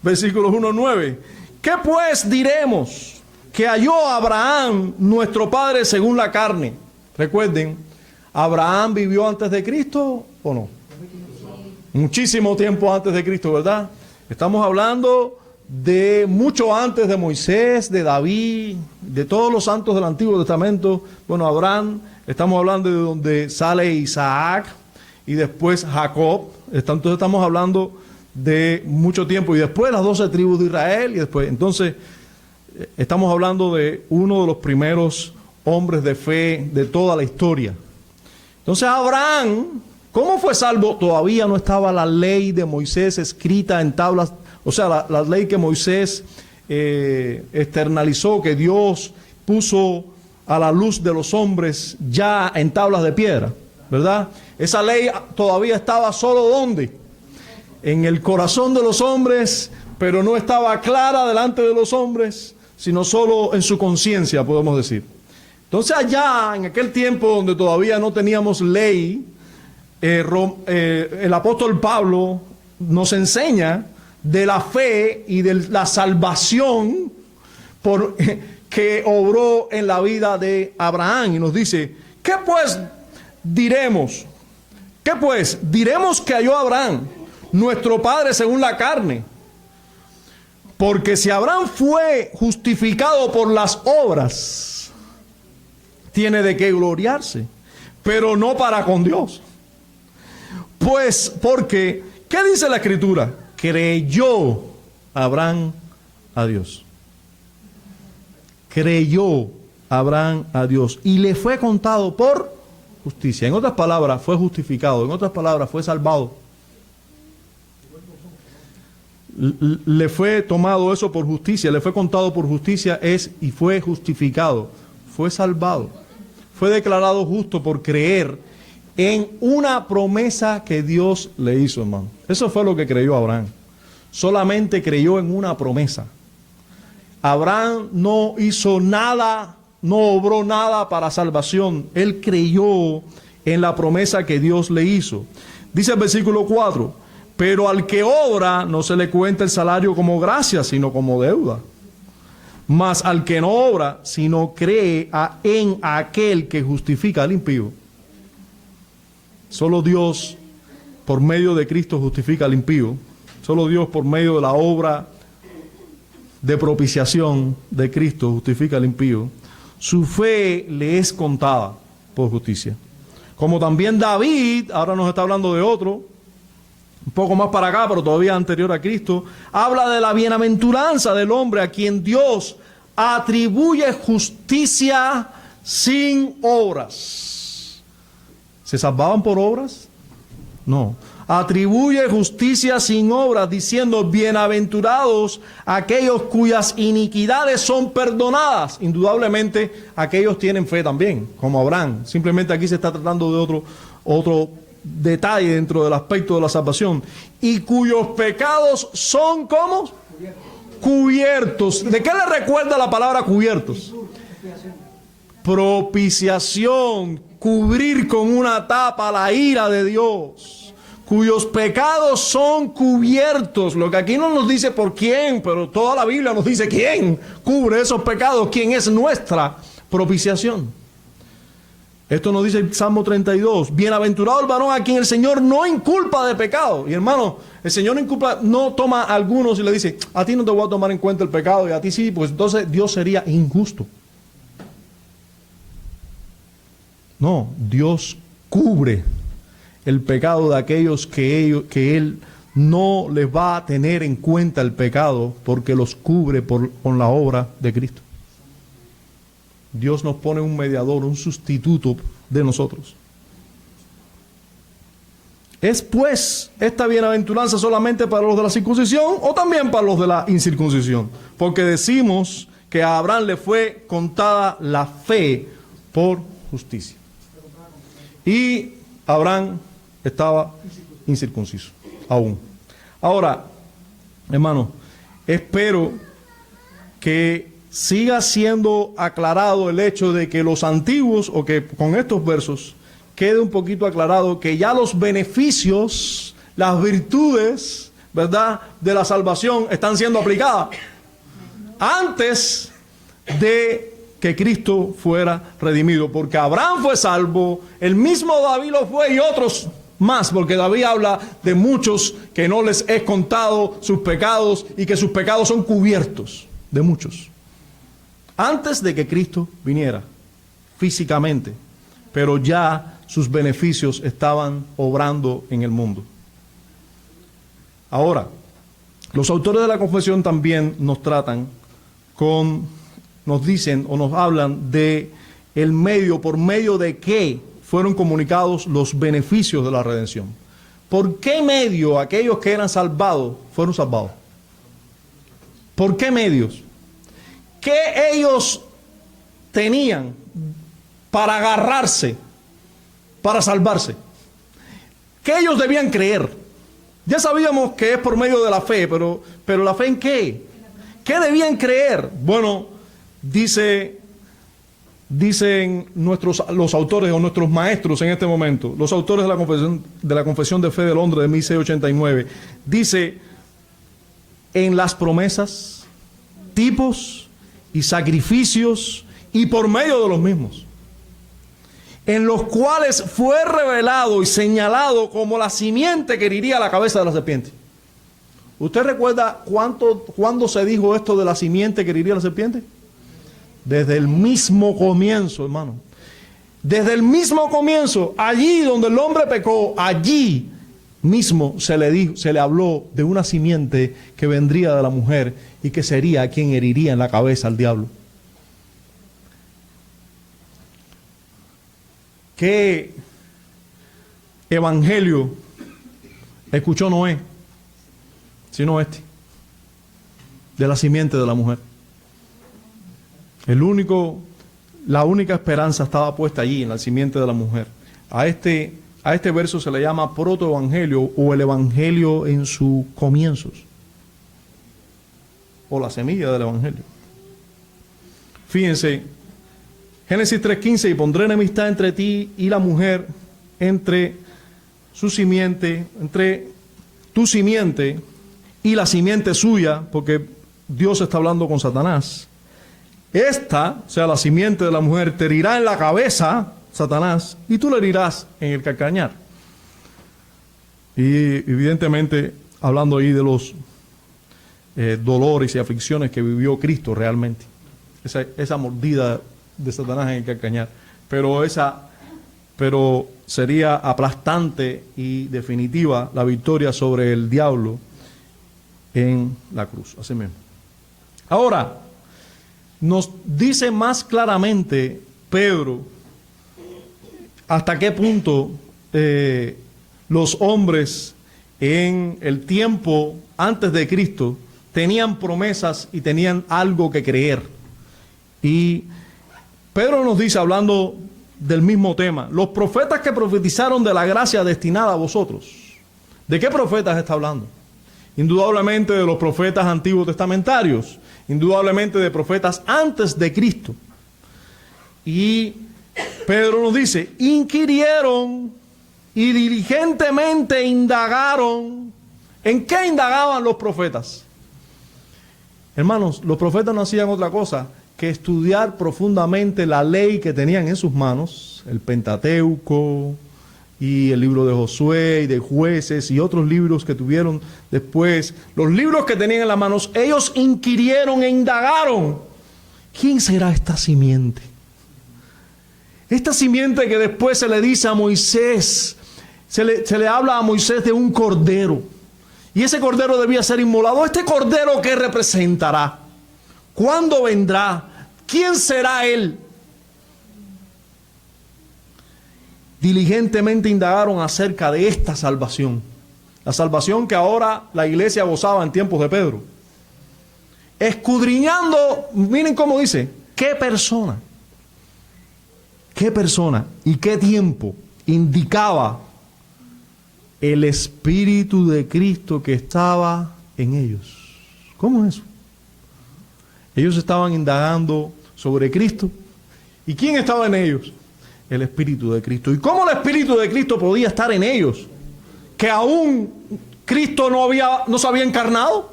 versículos 1 al 9. ¿Qué pues diremos que halló Abraham, nuestro padre, según la carne? Recuerden, ¿Abraham vivió antes de Cristo o no? Muchísimo tiempo antes de Cristo, ¿verdad? Estamos hablando de mucho antes de Moisés, de David, de todos los santos del Antiguo Testamento. Bueno, Abraham, estamos hablando de donde sale Isaac y después Jacob. Entonces estamos hablando de mucho tiempo. Y después las 12 tribus de Israel. Y después, entonces, estamos hablando de uno de los primeros hombres de fe de toda la historia. Entonces, Abraham, ¿cómo fue salvo? Todavía no estaba la ley de Moisés escrita en tablas, o sea, la ley que Moisés externalizó, que Dios puso a la luz de los hombres ya en tablas de piedra, ¿verdad? Esa ley todavía estaba solo ¿dónde? En el corazón de los hombres, pero no estaba clara delante de los hombres, sino solo en su conciencia, podemos decir. Entonces allá, en aquel tiempo donde todavía no teníamos ley, el apóstol Pablo nos enseña de la fe y de la salvación que obró en la vida de Abraham. Y nos dice, ¿qué pues diremos? ¿Qué pues diremos que halló Abraham, nuestro padre según la carne? Porque si Abraham fue justificado por las obras, tiene de qué gloriarse, pero no para con Dios. Pues porque, ¿qué dice la Escritura? Creyó Abraham a Dios. Creyó Abraham a Dios y le fue contado por justicia. En otras palabras, fue justificado. En otras palabras, fue salvado. Le fue tomado eso por justicia, le fue contado por justicia y fue justificado. Fue salvado. Fue declarado justo por creer en una promesa que Dios le hizo, hermano. Eso fue lo que creyó Abraham. Solamente creyó en una promesa. Abraham no hizo nada, no obró nada para salvación. Él creyó en la promesa que Dios le hizo. Dice el versículo 4, pero al que obra no se le cuenta el salario como gracia, sino como deuda. Mas al que no obra, sino cree en aquel que justifica al impío. Solo Dios, por medio de Cristo, justifica al impío. Solo Dios, por medio de la obra de propiciación de Cristo, justifica al impío. Su fe le es contada por justicia. Como también David, ahora nos está hablando de otro, un poco más para acá, pero todavía anterior a Cristo, habla de la bienaventuranza del hombre a quien Dios atribuye justicia sin obras. ¿Se salvaban por obras? No. Atribuye justicia sin obras, diciendo, bienaventurados aquellos cuyas iniquidades son perdonadas. Indudablemente, aquellos tienen fe también, como Abraham. Simplemente aquí se está tratando de otro detalle dentro del aspecto de la salvación. Y cuyos pecados son, ¿cómo? Cubiertos. ¿De qué le recuerda la palabra cubiertos? Propiciación. cubrir con una tapa la ira de Dios, cuyos pecados son cubiertos. Lo que aquí no nos dice por quién, pero toda la Biblia nos dice quién cubre esos pecados, quién es nuestra propiciación. Esto nos dice el Salmo 32. Bienaventurado el varón a quien el Señor no inculpa de pecado. Y hermano, el Señor no toma a algunos y le dice, a ti no te voy a tomar en cuenta el pecado y a ti sí, pues entonces Dios sería injusto. No, Dios cubre el pecado de aquellos que Él no les va a tener en cuenta el pecado porque los cubre con la obra de Cristo. Dios nos pone un mediador, un sustituto de nosotros. ¿Es pues esta bienaventuranza solamente para los de la circuncisión o también para los de la incircuncisión? Porque decimos que a Abraham le fue contada la fe por justicia. Y Abraham estaba incircunciso aún. Ahora, hermano, espero que siga siendo aclarado el hecho de que los antiguos, o que con estos versos quede un poquito aclarado que ya los beneficios, las virtudes, ¿verdad?, de la salvación están siendo aplicadas antes de que Cristo fuera redimido, porque Abraham fue salvo, el mismo David lo fue y otros más, porque David habla de muchos que no les es contado sus pecados y que sus pecados son cubiertos, de muchos. Antes de que Cristo viniera físicamente, pero ya sus beneficios estaban obrando en el mundo. Ahora, los autores de la confesión también nos tratan nos dicen o nos hablan de el medio, por medio de qué fueron comunicados los beneficios de la redención. ¿Por qué medio aquellos que eran salvados fueron salvados? ¿Por qué medios? ¿Qué ellos tenían para agarrarse, para salvarse? ¿Qué ellos debían creer? Ya sabíamos que es por medio de la fe, pero ¿la fe en qué? ¿Qué debían creer? Bueno, dicen los autores o nuestros maestros en este momento, los autores de la Confesión de Fe de Londres de 1689, dice en las promesas, tipos y sacrificios y por medio de los mismos, en los cuales fue revelado y señalado como la simiente que heriría la cabeza de la serpiente. ¿Usted recuerda cuándo se dijo esto de la simiente que heriría la serpiente? Desde el mismo comienzo, hermano. Desde el mismo comienzo, allí donde el hombre pecó, allí mismo se le habló de una simiente que vendría de la mujer y que sería quien heriría en la cabeza al diablo. ¿Qué evangelio escuchó Noé? Sino este, de la simiente de la mujer. La única esperanza estaba puesta allí, en la simiente de la mujer. A este verso se le llama protoevangelio o el evangelio en sus comienzos, o la semilla del evangelio. Fíjense, Génesis 3:15, y pondré enemistad entre ti y la mujer, entre su simiente, entre tu simiente y la simiente suya, porque Dios está hablando con Satanás. Esta, o sea, la simiente de la mujer, te herirá en la cabeza, Satanás, y tú le herirás en el calcañar. Y evidentemente, hablando ahí de los dolores y aflicciones que vivió Cristo realmente. Esa mordida de Satanás en el calcañar. Pero sería aplastante y definitiva la victoria sobre el diablo en la cruz, así mismo. Ahora, nos dice más claramente Pedro hasta qué punto los hombres en el tiempo antes de Cristo tenían promesas y tenían algo que creer. Y Pedro nos dice, hablando del mismo tema, los profetas que profetizaron de la gracia destinada a vosotros. ¿De qué profetas está hablando? Indudablemente de los profetas antiguos testamentarios, indudablemente de profetas antes de Cristo. Y Pedro nos dice, inquirieron y diligentemente indagaron. ¿En qué indagaban los profetas? Hermanos, los profetas no hacían otra cosa que estudiar profundamente la ley que tenían en sus manos, el Pentateuco y el libro de Josué y de Jueces y otros libros que tuvieron después, los libros que tenían en las manos. Ellos inquirieron e indagaron, ¿quién será esta simiente? Esta simiente que después se le dice a Moisés, se le habla a Moisés de un cordero, y ese cordero debía ser inmolado. ¿Este cordero qué representará? ¿Cuándo vendrá? ¿Quién será él? Diligentemente indagaron acerca de esta salvación, la salvación que ahora la iglesia gozaba en tiempos de Pedro. Escudriñando, miren cómo dice, ¿qué persona y qué tiempo indicaba el Espíritu de Cristo que estaba en ellos? ¿Cómo es eso? Ellos estaban indagando sobre Cristo. ¿Y quién estaba en ellos? El Espíritu de Cristo. ¿Y cómo el Espíritu de Cristo podía estar en ellos? Que aún Cristo no se había encarnado.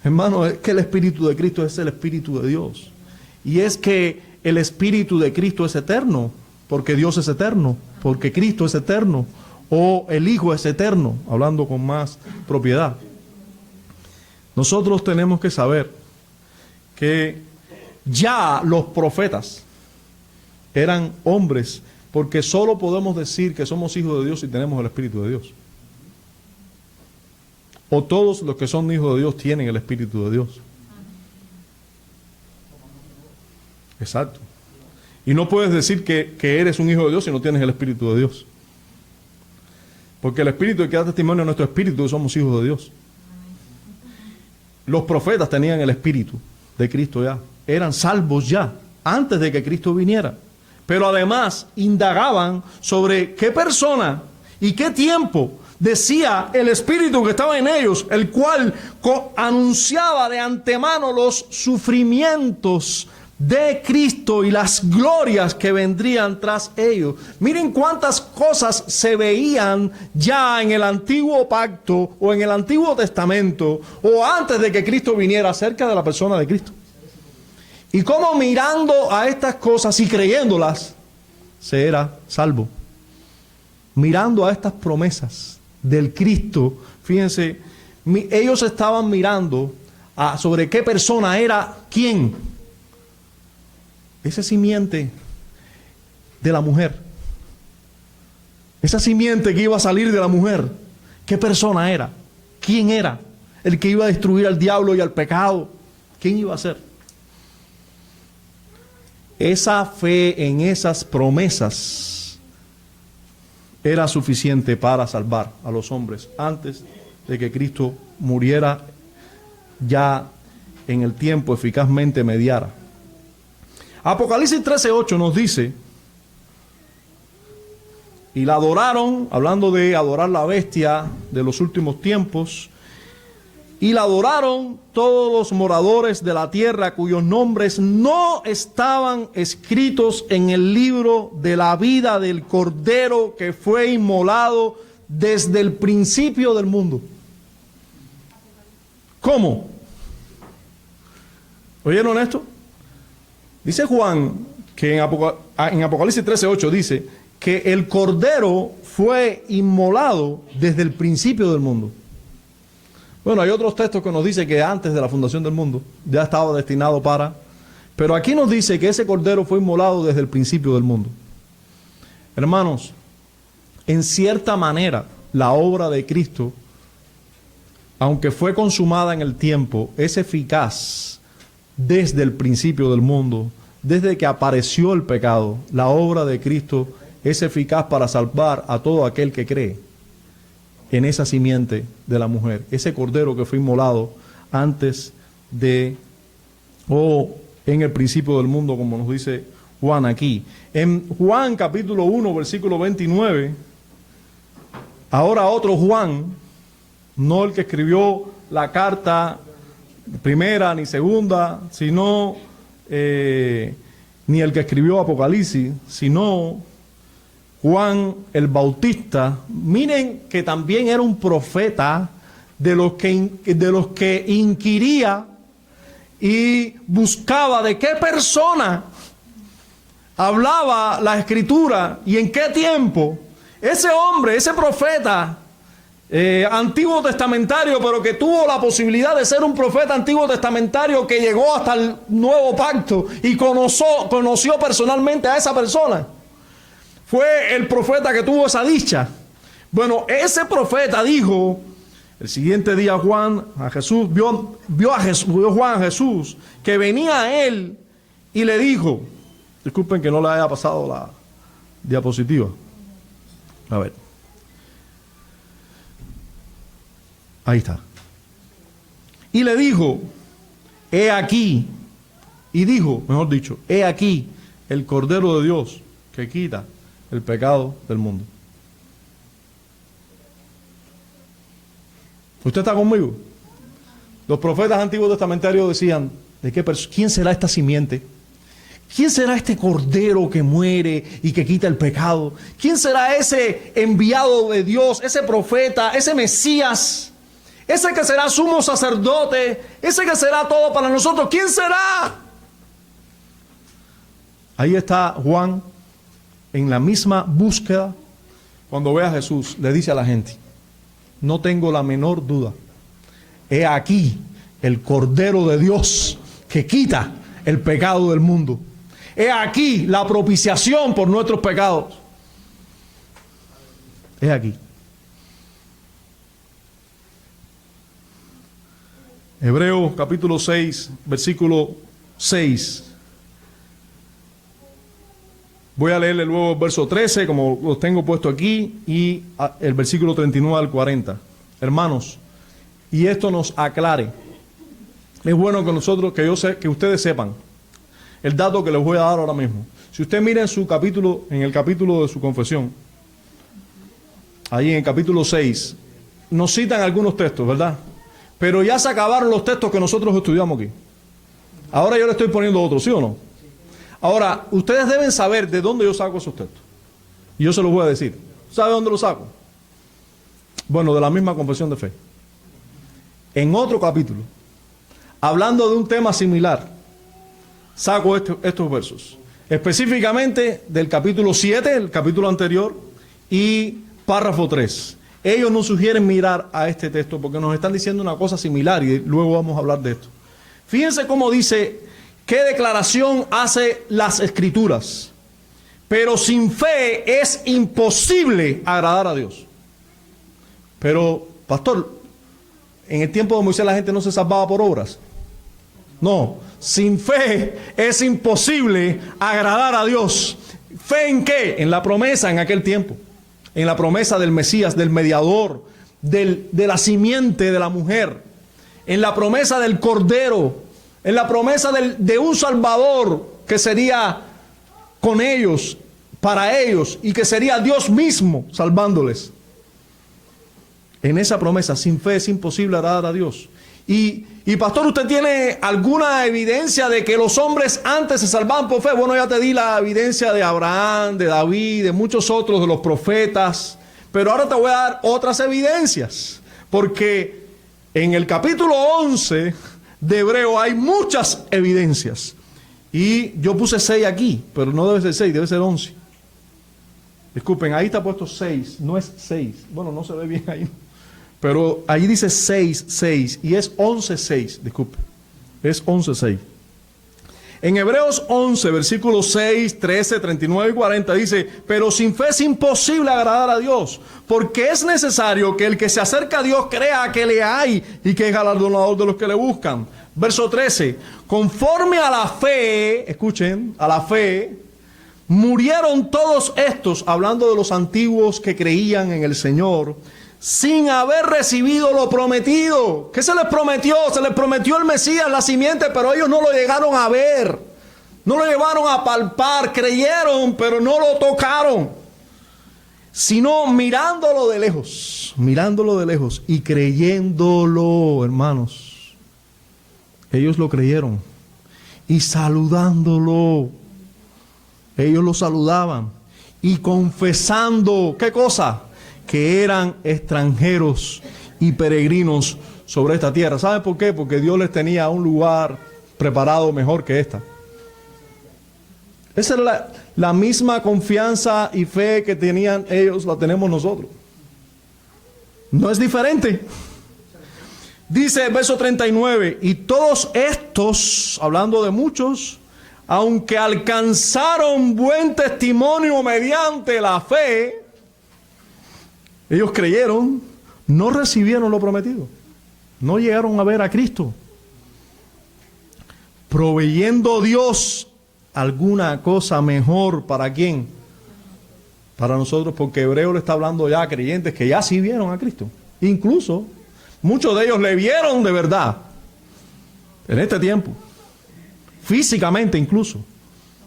Hermano, es que el Espíritu de Cristo es el Espíritu de Dios. Y es que el Espíritu de Cristo es eterno, porque Dios es eterno, porque Cristo es eterno, o el Hijo es eterno, hablando con más propiedad. Nosotros tenemos que saber que ya los profetas eran hombres, porque solo podemos decir que somos hijos de Dios si tenemos el Espíritu de Dios. O todos los que son hijos de Dios tienen el Espíritu de Dios. Exacto. Y no puedes decir que eres un hijo de Dios si no tienes el Espíritu de Dios. Porque el Espíritu que da testimonio a nuestro espíritu, somos hijos de Dios. Los profetas tenían el Espíritu de Cristo ya. Eran salvos ya, antes de que Cristo viniera. Pero además indagaban sobre qué persona y qué tiempo decía el Espíritu que estaba en ellos, el cual anunciaba de antemano los sufrimientos de Cristo y las glorias que vendrían tras ellos. Miren cuántas cosas se veían ya en el antiguo pacto o en el antiguo testamento o antes de que Cristo viniera acerca de la persona de Cristo. Y cómo mirando a estas cosas y creyéndolas se era salvo. Mirando a estas promesas del Cristo, fíjense, ellos estaban mirando sobre qué persona era quién. Esa simiente de la mujer. Esa simiente que iba a salir de la mujer. ¿Qué persona era? ¿Quién era? El que iba a destruir al diablo y al pecado. ¿Quién iba a ser? Esa fe en esas promesas era suficiente para salvar a los hombres antes de que Cristo muriera, ya en el tiempo eficazmente mediara. Apocalipsis 13:8 nos dice, y la adoraron, hablando de adorar la bestia de los últimos tiempos, y la adoraron todos los moradores de la tierra cuyos nombres no estaban escritos en el libro de la vida del Cordero que fue inmolado desde el principio del mundo. ¿Cómo? ¿Oyeron esto? Dice Juan que en Apocalipsis 13:8 dice que el Cordero fue inmolado desde el principio del mundo. Bueno, hay otros textos que nos dicen que antes de la fundación del mundo ya estaba destinado para... Pero aquí nos dice que ese Cordero fue inmolado desde el principio del mundo. Hermanos, en cierta manera, la obra de Cristo, aunque fue consumada en el tiempo, es eficaz desde el principio del mundo, desde que apareció el pecado. La obra de Cristo es eficaz para salvar a todo aquel que cree en esa simiente de la mujer, ese cordero que fue inmolado antes de en el principio del mundo, como nos dice Juan aquí. En Juan capítulo 1, versículo 29, ahora otro Juan, no el que escribió la carta primera ni segunda, sino ni el que escribió Apocalipsis, sino Juan el Bautista. Miren que también era un profeta de los que inquiría y buscaba de qué persona hablaba la Escritura y en qué tiempo. Ese hombre, ese profeta antiguo testamentario, pero que tuvo la posibilidad de ser un profeta antiguo testamentario que llegó hasta el nuevo pacto y conoció personalmente a esa persona. Fue el profeta que tuvo esa dicha. Bueno, ese profeta dijo, el siguiente día Juan a Jesús, vio Juan a Jesús, que venía a él y le dijo, disculpen que no le haya pasado la diapositiva. A ver. Ahí está. Y le dijo, he aquí, y dijo, mejor dicho, he aquí el Cordero de Dios que quita el pecado del mundo. ¿Usted está conmigo? Los profetas antiguos testamentarios decían, ¿quién será esta simiente? ¿Quién será este Cordero que muere y que quita el pecado? ¿Quién será ese enviado de Dios, ese profeta, ese Mesías? Ese que será sumo sacerdote, ese que será todo para nosotros. ¿Quién será? Ahí está Juan en la misma búsqueda. Cuando ve a Jesús, le dice a la gente, no tengo la menor duda. He aquí el Cordero de Dios que quita el pecado del mundo. He aquí la propiciación por nuestros pecados. He aquí. Hebreos capítulo 6, versículo 6. Voy a leerle luego el verso 13, como los tengo puesto aquí, y el versículo 39 al 40. Hermanos, y esto nos aclare. Es bueno que ustedes sepan el dato que les voy a dar ahora mismo. Si usted mira en el capítulo de su confesión, ahí en el capítulo 6, nos citan algunos textos, ¿verdad? Pero ya se acabaron los textos que nosotros estudiamos aquí. Ahora yo le estoy poniendo otros, ¿sí o no? Ahora, ustedes deben saber de dónde yo saco esos textos. Y yo se los voy a decir. ¿Sabe dónde los saco? Bueno, de la misma confesión de fe. En otro capítulo, hablando de un tema similar, saco estos versos. Específicamente del capítulo 7, el capítulo anterior, y párrafo 3. Ellos nos sugieren mirar a este texto porque nos están diciendo una cosa similar y luego vamos a hablar de esto. Fíjense cómo dice, qué declaración hace las Escrituras. Pero sin fe es imposible agradar a Dios. Pero, pastor, en el tiempo de Moisés la gente no se salvaba por obras. No, sin fe es imposible agradar a Dios. ¿Fe en qué? En la promesa en aquel tiempo. En la promesa del Mesías, del mediador, de la simiente de la mujer, en la promesa del Cordero, en la promesa de un Salvador que sería con ellos, para ellos, y que sería Dios mismo salvándoles. En esa promesa, sin fe es imposible agradar a Dios. Y pastor, ¿usted tiene alguna evidencia de que los hombres antes se salvaban por fe? Bueno, ya te di la evidencia de Abraham, de David, de muchos otros, de los profetas. Pero ahora te voy a dar otras evidencias. Porque en el capítulo 11 de Hebreo hay muchas evidencias. Y yo puse 6 aquí, pero no debe ser 6, debe ser 11. Disculpen, ahí está puesto 6, no es 6. Bueno, no se ve bien ahí. Pero ahí dice 6, 6 y es 11, 6, disculpe. Es 11, 6. En Hebreos 11, versículos 6, 13, 39 y 40 dice, pero sin fe es imposible agradar a Dios, porque es necesario que el que se acerca a Dios crea que le hay y que es galardonador de los que le buscan. Verso 13, conforme a la fe, escuchen, a la fe, murieron todos estos, hablando de los antiguos que creían en el Señor, sin haber recibido lo prometido. ¿Qué se les prometió? Se les prometió el Mesías, la simiente, pero ellos no lo llegaron a ver. No lo llevaron a palpar. Creyeron, pero no lo tocaron. Sino mirándolo de lejos. Mirándolo de lejos y creyéndolo, hermanos. Ellos lo creyeron. Y saludándolo. ellos lo saludaban y confesando, ¿qué cosa? Que eran extranjeros y peregrinos sobre esta tierra. ¿Sabe por qué? Porque Dios les tenía un lugar preparado mejor que esta. Esa es la misma confianza y fe que tenían ellos, la tenemos nosotros. No es diferente. Dice el verso 39, y todos estos, hablando de muchos, aunque alcanzaron buen testimonio mediante la fe, ellos creyeron, no recibieron lo prometido. No llegaron a ver a Cristo. Proveyendo Dios alguna cosa mejor, ¿para quién? Para nosotros, porque Hebreo le está hablando ya a creyentes que ya sí vieron a Cristo. Incluso muchos de ellos le vieron de verdad en este tiempo, físicamente incluso,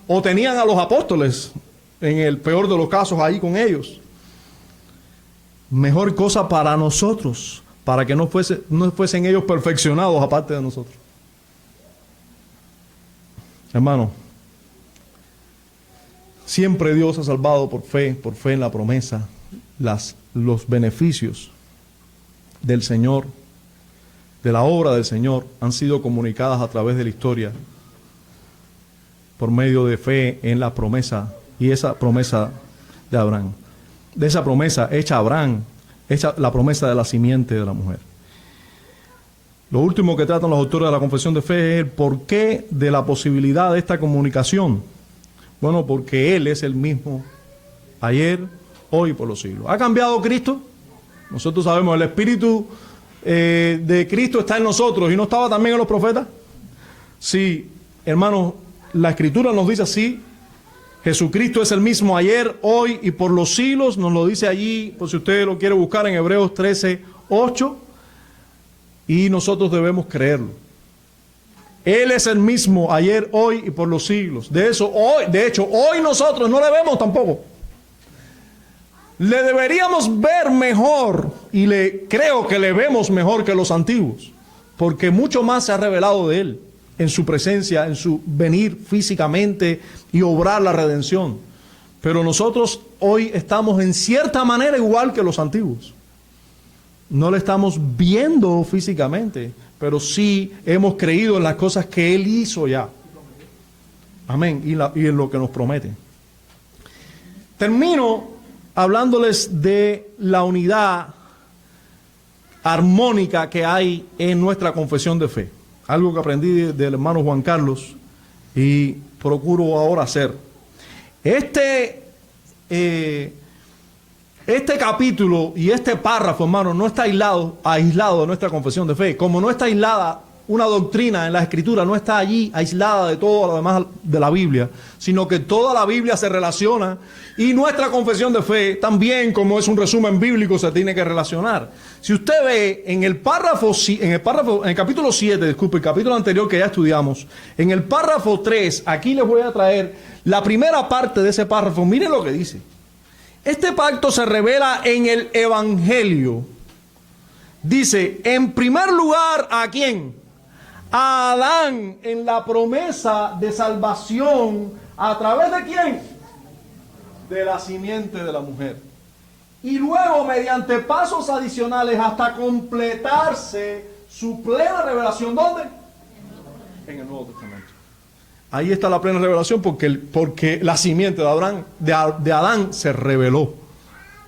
o tenían a los apóstoles en el peor de los casos ahí con ellos. Mejor cosa para nosotros, para que no fuesen ellos perfeccionados aparte de nosotros. Hermano, siempre Dios ha salvado por fe en la promesa, los beneficios del Señor, de la obra del Señor, han sido comunicadas a través de la historia por medio de fe en la promesa, y esa promesa de Abraham, de esa promesa hecha a Abraham, hecha la promesa de la simiente de la mujer. Lo último que tratan los autores de la confesión de fe es el porqué de la posibilidad de esta comunicación. Bueno, porque Él es el mismo ayer, hoy y por los siglos. ¿Ha cambiado Cristo? Nosotros sabemos, el Espíritu de Cristo está en nosotros, ¿y no estaba también en los profetas? Sí, hermanos, la Escritura nos dice así: Jesucristo es el mismo ayer, hoy y por los siglos. Nos lo dice allí, por si usted lo quiere buscar, en Hebreos 13:8, y nosotros debemos creerlo. Él es el mismo ayer, hoy y por los siglos. De hecho, hoy nosotros no le vemos tampoco. Le deberíamos ver mejor, y creo que le vemos mejor que los antiguos, porque mucho más se ha revelado de Él, en su presencia, en su venir físicamente y obrar la redención. Pero nosotros hoy estamos en cierta manera igual que los antiguos. No le estamos viendo físicamente, pero sí hemos creído en las cosas que Él hizo ya. Amén. Y en lo que nos promete. Termino hablándoles de la unidad armónica que hay en nuestra confesión de fe. Algo que aprendí del hermano Juan Carlos y procuro ahora hacer. Este capítulo y este párrafo, hermano, no está aislado de nuestra confesión de fe. Como no está aislada una doctrina en la Escritura, no está allí aislada de todo lo demás de la Biblia, sino que toda la Biblia se relaciona, y nuestra confesión de fe también, como es un resumen bíblico, se tiene que relacionar. Si usted ve en el capítulo 7, disculpe, el capítulo anterior que ya estudiamos, en el párrafo 3, aquí les voy a traer la primera parte de ese párrafo. Miren lo que dice. Este pacto se revela en el Evangelio. Dice, en primer lugar, ¿a quién? A Adán, en la promesa de salvación. ¿A través de quién? De la simiente de la mujer. Y luego, mediante pasos adicionales, hasta completarse su plena revelación. ¿Dónde? En el Nuevo Testamento. Ahí está la plena revelación, porque la simiente de Adán se reveló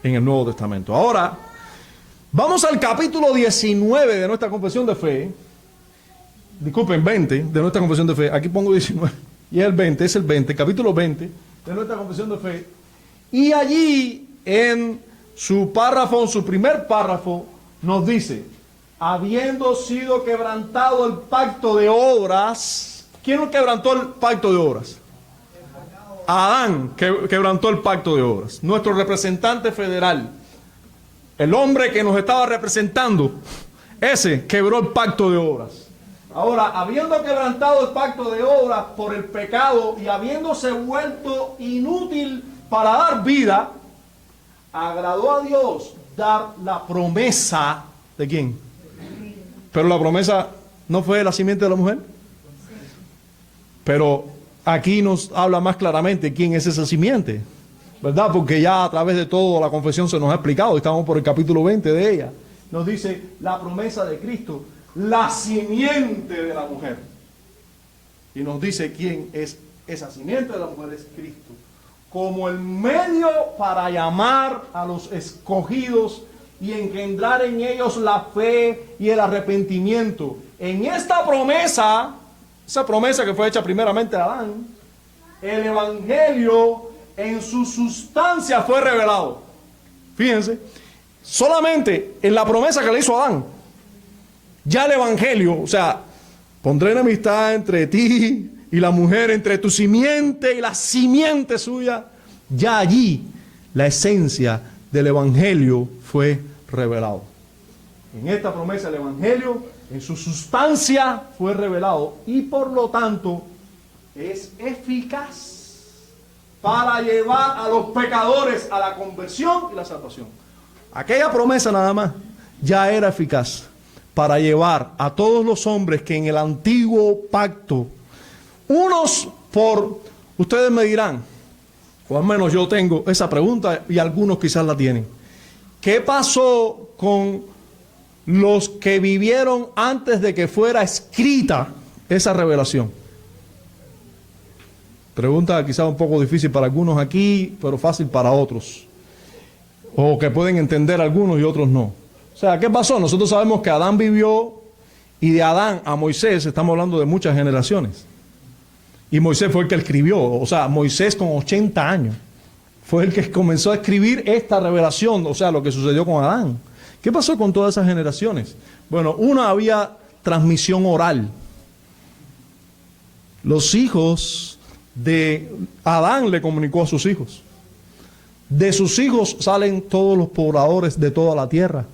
en el Nuevo Testamento. Ahora, vamos al capítulo 19 de nuestra confesión de fe. Disculpen, 20 de nuestra confesión de fe. Aquí pongo 19. Y es el 20, capítulo 20 de nuestra confesión de fe. Y allí, en su primer párrafo, nos dice, habiendo sido quebrantado el pacto de obras. ¿Quién quebrantó el pacto de obras? Adán quebrantó el pacto de obras. Nuestro representante federal, el hombre que nos estaba representando, ese quebró el pacto de obras. Ahora, habiendo quebrantado el pacto de obras por el pecado y habiéndose vuelto inútil para dar vida, agradó a Dios dar la promesa. ¿De quién? Pero la promesa no fue de la simiente de la mujer. Pero aquí nos habla más claramente quién es esa simiente, ¿verdad? Porque ya a través de toda la confesión se nos ha explicado, estamos por el capítulo 20 de ella. Nos dice la promesa de Cristo, la simiente de la mujer. Y nos dice quién es esa simiente de la mujer, es Cristo. Como el medio para llamar a los escogidos y engendrar en ellos la fe y el arrepentimiento. En esta promesa, esa promesa que fue hecha primeramente a Adán, el evangelio en su sustancia fue revelado. Fíjense, solamente en la promesa que le hizo a Adán, ya el evangelio, o sea, pondré enemistad entre ti y la mujer, entre tu simiente y la simiente suya, ya allí la esencia del evangelio fue revelado. En esta promesa el evangelio en su sustancia fue revelado y por lo tanto es eficaz para llevar a los pecadores a la conversión y la salvación. Aquella promesa nada más ya era eficaz para llevar a todos los hombres que en el antiguo pacto, unos por, ustedes me dirán, o al menos yo tengo esa pregunta y algunos quizás la tienen. ¿Qué pasó con los que vivieron antes de que fuera escrita esa revelación? Pregunta quizás un poco difícil para algunos aquí, pero fácil para otros. O que pueden entender algunos y otros no. O sea, ¿qué pasó? Nosotros sabemos que Adán vivió y de Adán a Moisés estamos hablando de muchas generaciones. Y Moisés fue el que escribió, o sea, Moisés con 80 años fue el que comenzó a escribir esta revelación, o sea, lo que sucedió con Adán. ¿Qué pasó con todas esas generaciones? Bueno, una había transmisión oral. Los hijos de Adán le comunicó a sus hijos. De sus hijos salen todos los pobladores de toda la tierra.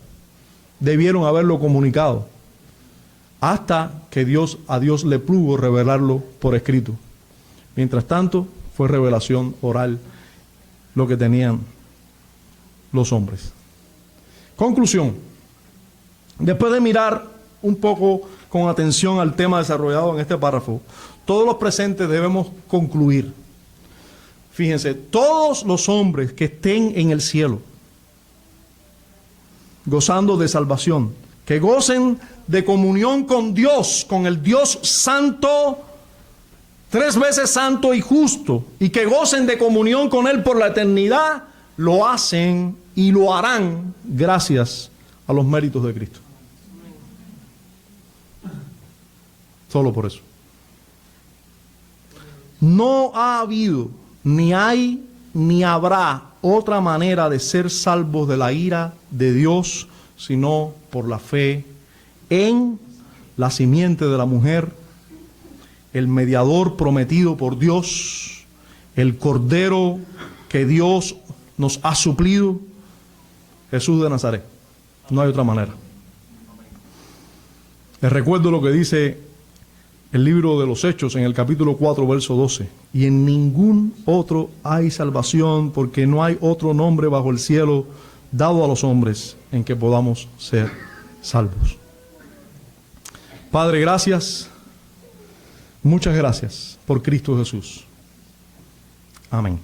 Debieron haberlo comunicado. Hasta que a Dios le plugo revelarlo por escrito. Mientras tanto, fue revelación oral lo que tenían los hombres. Conclusión. Después de mirar un poco con atención al tema desarrollado en este párrafo, todos los presentes debemos concluir. Fíjense, todos los hombres que estén en el cielo, gozando de salvación, que gocen de comunión con Dios, con el Dios santo, 3 veces santo y justo, y que gocen de comunión con Él por la eternidad, lo hacen y lo harán gracias a los méritos de Cristo. Solo por eso. No ha habido, ni hay, ni habrá otra manera de ser salvos de la ira de Dios, sino por la fe en la simiente de la mujer, el mediador prometido por Dios, el Cordero que Dios nos ha suplido, Jesús de Nazaret. No hay otra manera. Les recuerdo lo que dice el libro de los Hechos en el capítulo 4, verso 12. Y en ningún otro hay salvación, porque no hay otro nombre bajo el cielo dado a los hombres en que podamos ser salvos. Padre, gracias. Muchas gracias por Cristo Jesús. Amén.